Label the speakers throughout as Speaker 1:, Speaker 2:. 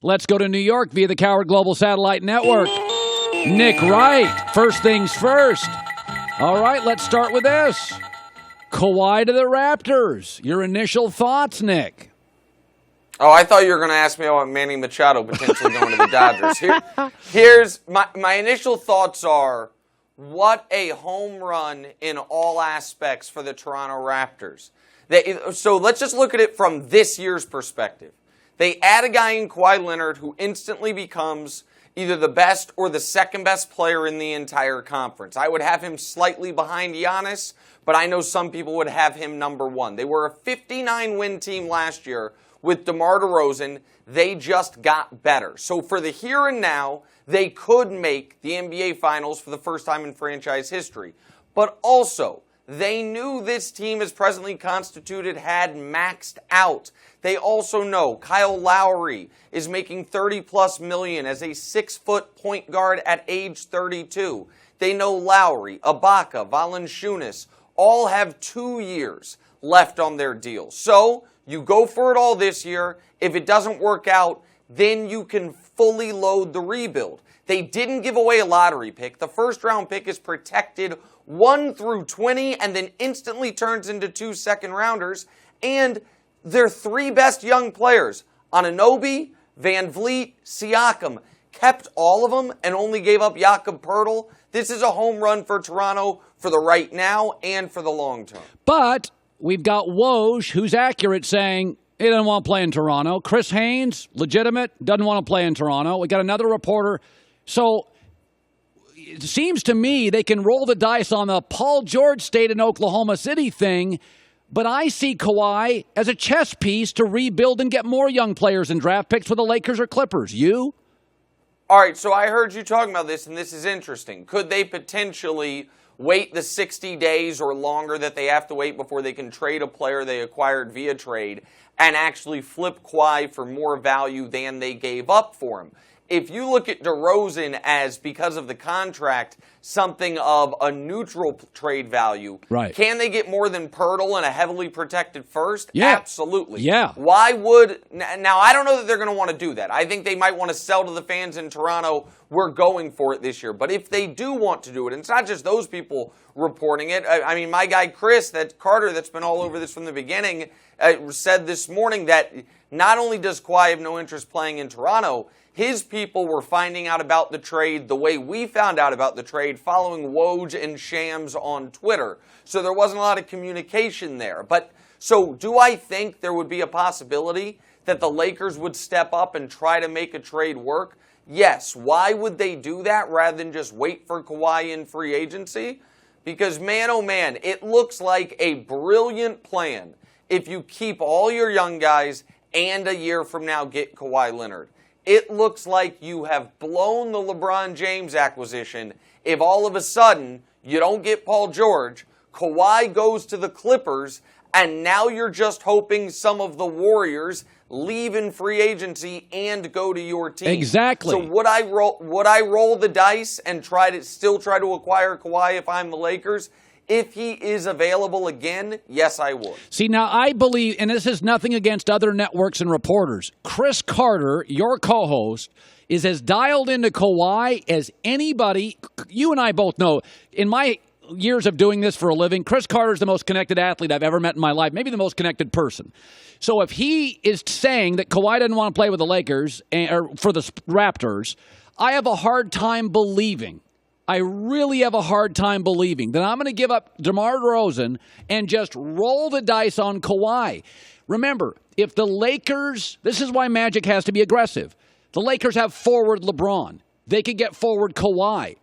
Speaker 1: Let's go to New York via the Cowherd Global Satellite Network. Nick Wright, first things first. All right, let's start with this. Kawhi to the Raptors. Your initial thoughts, Nick?
Speaker 2: Oh, I thought you were going to ask me about Manny Machado potentially going to the Dodgers. Here's my initial thoughts are, what a home run in all aspects for the Toronto Raptors. So let's just look at it from this year's perspective. They add a guy in Kawhi Leonard who instantly becomes either the best or the second best player in the entire conference. I would have him slightly behind Giannis, but I know some people would have him number one. They were a 59-win team last year with DeMar DeRozan. They just got better. So for the here and now, they could make the NBA Finals for the first time in franchise history. But also, they knew this team as presently constituted had maxed out. They also know Kyle Lowry is making $30+ million as a 6-foot point guard at age 32. They know Lowry, Ibaka, Valanciunas all have 2 years left on their deal. So you go for it all this year. If it doesn't work out, then you can fully load the rebuild. They didn't give away a lottery pick. The first round pick is protected 1 through 20 and then instantly turns into 2 second-rounders. And their 3 best young players, Anunoby, Van Vliet, Siakam, kept all of them and only gave up Jakob Poeltl. This is a home run for Toronto for the right now and for the long term.
Speaker 1: But we've got Woj, who's accurate, saying he doesn't want to play in Toronto. Chris Haynes, legitimate, doesn't want to play in Toronto. We got another reporter. So it seems to me they can roll the dice on the Paul George stayed in Oklahoma City thing, but I see Kawhi as a chess piece to rebuild and get more young players and draft picks for the Lakers or Clippers. You?
Speaker 2: All right, so I heard you talking about this, and this is interesting. Could they potentially wait the 60 days or longer that they have to wait before they can trade a player they acquired via trade and actually flip Kawhi for more value than they gave up for him? If you look at DeRozan as, because of the contract, something of a neutral trade value,
Speaker 1: right,
Speaker 2: can they get more than Poeltl and a heavily protected first?
Speaker 1: Yeah.
Speaker 2: Absolutely.
Speaker 1: Yeah.
Speaker 2: Why would... Now, I don't know that they're going to want to do that. I think they might want to sell to the fans in Toronto, we're going for it this year. But if they do want to do it, and it's not just those people reporting it. I mean, my guy Chris, Carter, that's been all over this from the beginning, said this morning that not only does Kawhi have no interest playing in Toronto, his people were finding out about the trade the way we found out about the trade, following Woj and Shams on Twitter. So there wasn't a lot of communication there. But so do I think there would be a possibility that the Lakers would step up and try to make a trade work? Yes. Why would they do that rather than just wait for Kawhi in free agency? Because, man, oh man, it looks like a brilliant plan if you keep all your young guys and a year from now get Kawhi Leonard. It looks like you have blown the LeBron James acquisition if all of a sudden you don't get Paul George, Kawhi goes to the Clippers, and now you're just hoping some of the Warriors leave in free agency and go to your team.
Speaker 1: Exactly.
Speaker 2: So would I roll the dice and still try to acquire Kawhi if I'm the Lakers? If he is available again, yes, I would.
Speaker 1: See, now I believe, and this is nothing against other networks and reporters, Chris Carter, your co-host, is as dialed into Kawhi as anybody. You and I both know, in my years of doing this for a living, Chris Carter is the most connected athlete I've ever met in my life, maybe the most connected person. So if he is saying that Kawhi doesn't want to play with the Lakers or for the Raptors, I have a hard time believing. I really have a hard time believing that I'm going to give up DeMar DeRozan and just roll the dice on Kawhi. Remember, if the Lakers, this is why Magic has to be aggressive. The Lakers have forward LeBron. They could get forward Kawhi.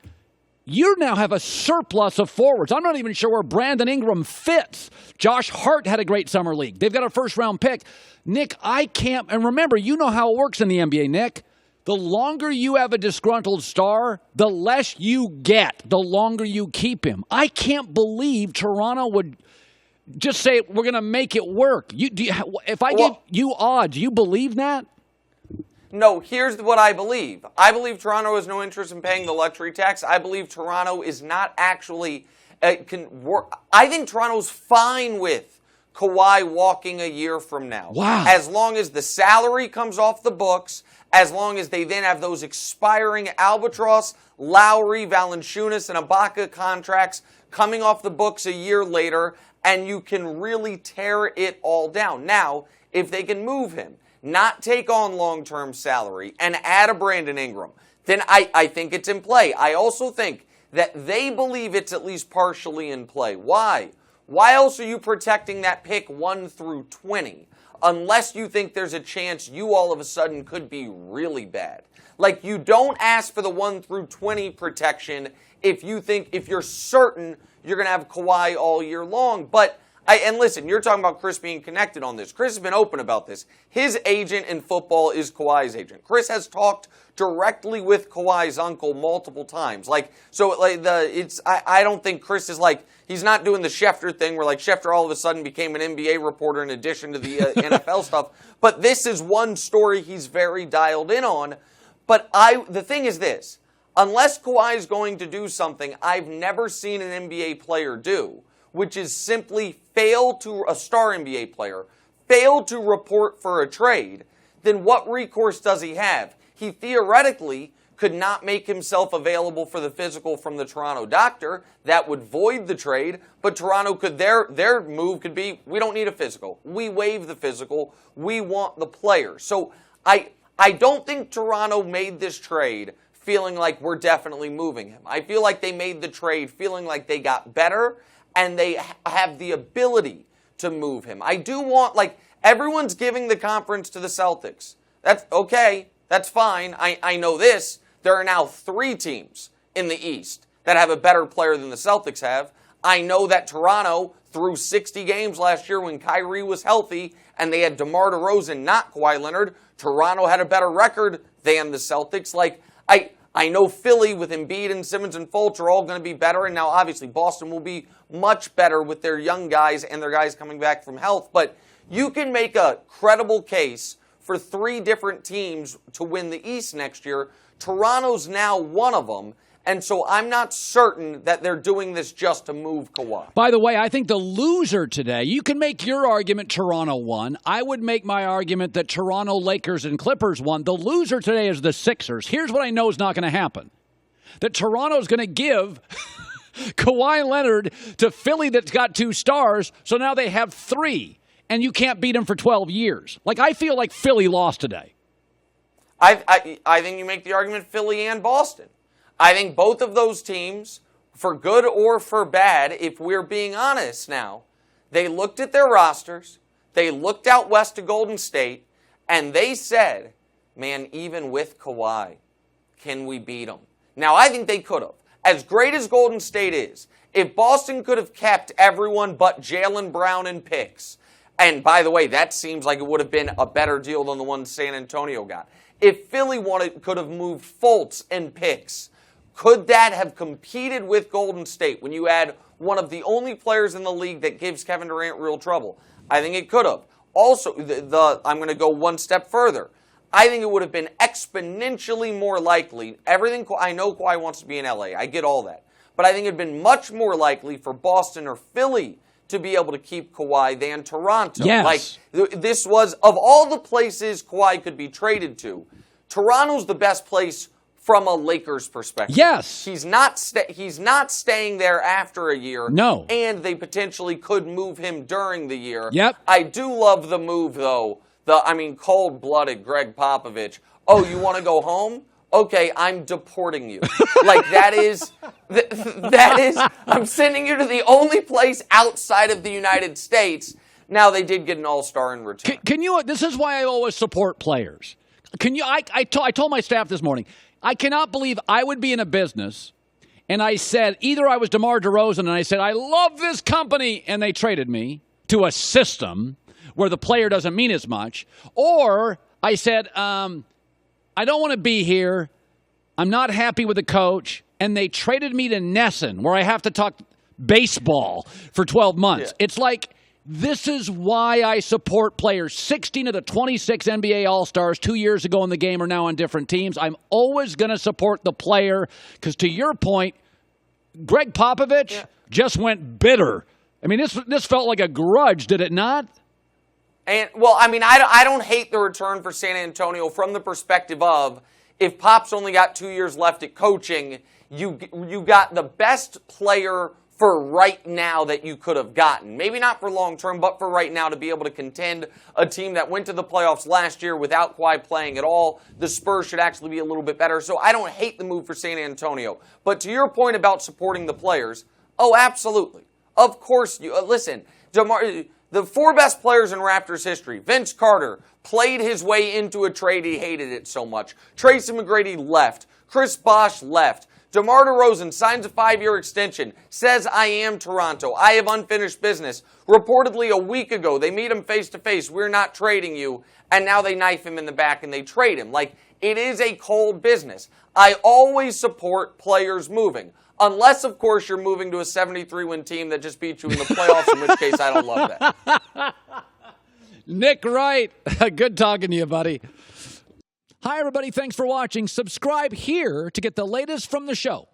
Speaker 1: You now have a surplus of forwards. I'm not even sure where Brandon Ingram fits. Josh Hart had a great summer league. They've got a first-round pick. Nick, I can't, and remember, you know how it works in the NBA, Nick. The longer you have a disgruntled star, the less you get, the longer you keep him. I can't believe Toronto would just say, we're going to make it work. If I give you odds, you believe that?
Speaker 2: No, here's what I believe. I believe Toronto has no interest in paying the luxury tax. I believe Toronto is not actually... I think Toronto's fine with Kawhi walking a year from now.
Speaker 1: Wow.
Speaker 2: As long as the salary comes off the books, as long as they then have those expiring Albatross, Lowry, Valanciunas, and Ibaka contracts coming off the books a year later, and you can really tear it all down. Now, if they can move him, not take on long-term salary, and add a Brandon Ingram, then I think it's in play. I also think that they believe it's at least partially in play. Why? Why else are you protecting that pick 1 through 20? Unless you think there's a chance you all of a sudden could be really bad. Like, you don't ask for the 1 through 20 protection if you're certain you're going to have Kawhi all year long. But, and listen, you're talking about Chris being connected on this. Chris has been open about this. His agent in football is Kawhi's agent. Chris has talked directly with Kawhi's uncle multiple times. I don't think Chris is he's not doing the Schefter thing where Schefter all of a sudden became an NBA reporter in addition to the NFL stuff. But this is one story he's very dialed in on. But the thing is this, unless Kawhi is going to do something I've never seen an NBA player do, which is simply a star NBA player, fail to report for a trade, then what recourse does he have? He theoretically could not make himself available for the physical from the Toronto doctor. That would void the trade, but Toronto could, their move could be, we don't need a physical. We waive the physical. We want the player. So I don't think Toronto made this trade feeling like we're definitely moving him. I feel like they made the trade feeling like they got better and they have the ability to move him. I do want, everyone's giving the conference to the Celtics. That's okay. That's fine. I know this. There are now 3 teams in the East that have a better player than the Celtics have. I know that Toronto, through 60 games last year when Kyrie was healthy and they had DeMar DeRozan, not Kawhi Leonard, Toronto had a better record than the Celtics. I know Philly with Embiid and Simmons and Fultz are all going to be better, and now obviously Boston will be much better with their young guys and their guys coming back from health. But you can make a credible case for 3 different teams to win the East next year. Toronto's now one of them, and so I'm not certain that they're doing this just to move Kawhi.
Speaker 1: By the way, I think the loser today, you can make your argument Toronto won. I would make my argument that Toronto, Lakers, and Clippers won. The loser today is the Sixers. Here's what I know is not going to happen. That Toronto's going to give Kawhi Leonard to Philly that's got 2 stars, so now they have 3, and you can't beat them for 12 years. I feel like Philly lost today.
Speaker 2: I think you make the argument Philly and Boston. I think both of those teams, for good or for bad, if we're being honest now, they looked at their rosters, they looked out west to Golden State, and they said, man, even with Kawhi, can we beat them? Now, I think they could have. As great as Golden State is, if Boston could have kept everyone but Jaylen Brown and picks, and by the way, that seems like it would have been a better deal than the one San Antonio got. If Philly could have moved Fultz and picks, could that have competed with Golden State when you add one of the only players in the league that gives Kevin Durant real trouble? I think it could have. Also, I'm going to go one step further. I think it would have been exponentially more likely. I know Kawhi wants to be in LA. I get all that. But I think it would have been much more likely for Boston or Philly to be able to keep Kawhi than Toronto.
Speaker 1: Yes.
Speaker 2: This was, of all the places Kawhi could be traded to, Toronto's the best place from a Lakers perspective.
Speaker 1: Yes.
Speaker 2: He's not staying there after a year.
Speaker 1: No.
Speaker 2: And they potentially could move him during the year.
Speaker 1: Yep.
Speaker 2: I do love the move, though. Cold-blooded Greg Popovich. Oh, you want to go home? Okay, I'm deporting you. That is, I'm sending you to the only place outside of the United States. Now, they did get an all-star in return.
Speaker 1: This is why I always support players. I told my staff this morning, I cannot believe I would be in a business and I said, either I was DeMar DeRozan and I said, I love this company, and they traded me to a system where the player doesn't mean as much, or I said, I don't want to be here. I'm not happy with the coach. And they traded me to Nesson, where I have to talk baseball for 12 months. Yeah. It's this is why I support players. 16 of the 26 NBA All-Stars 2 years ago in the game are now on different teams. I'm always going to support the player because, to your point, Greg Popovich just went bitter I mean, this felt like a grudge, did it not?
Speaker 2: And, well, I mean, I don't hate the return for San Antonio from the perspective of if Pop's only got 2 years left at coaching, you got the best player for right now that you could have gotten. Maybe not for long term, but for right now to be able to contend a team that went to the playoffs last year without Kawhi playing at all. The Spurs should actually be a little bit better. So I don't hate the move for San Antonio. But to your point about supporting the players, oh, absolutely. Of course, listen, the 4 best players in Raptors history, Vince Carter played his way into a trade. He hated it so much. Tracy McGrady left. Chris Bosh left. DeMar DeRozan signs a 5-year extension, says, I am Toronto. I have unfinished business. Reportedly a week ago, they meet him face-to-face. We're not trading you. And now they knife him in the back and they trade him. Like, it is a cold business. I always support players moving. Unless, of course, you're moving to a 73-win team that just beat you in the playoffs, in which case I don't love that.
Speaker 1: Nick Wright, good talking to you, buddy. Hi, everybody. Thanks for watching. Subscribe here to get the latest from the show.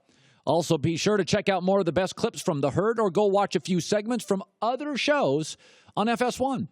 Speaker 1: Also, be sure to check out more of the best clips from The Herd or go watch a few segments from other shows on FS1.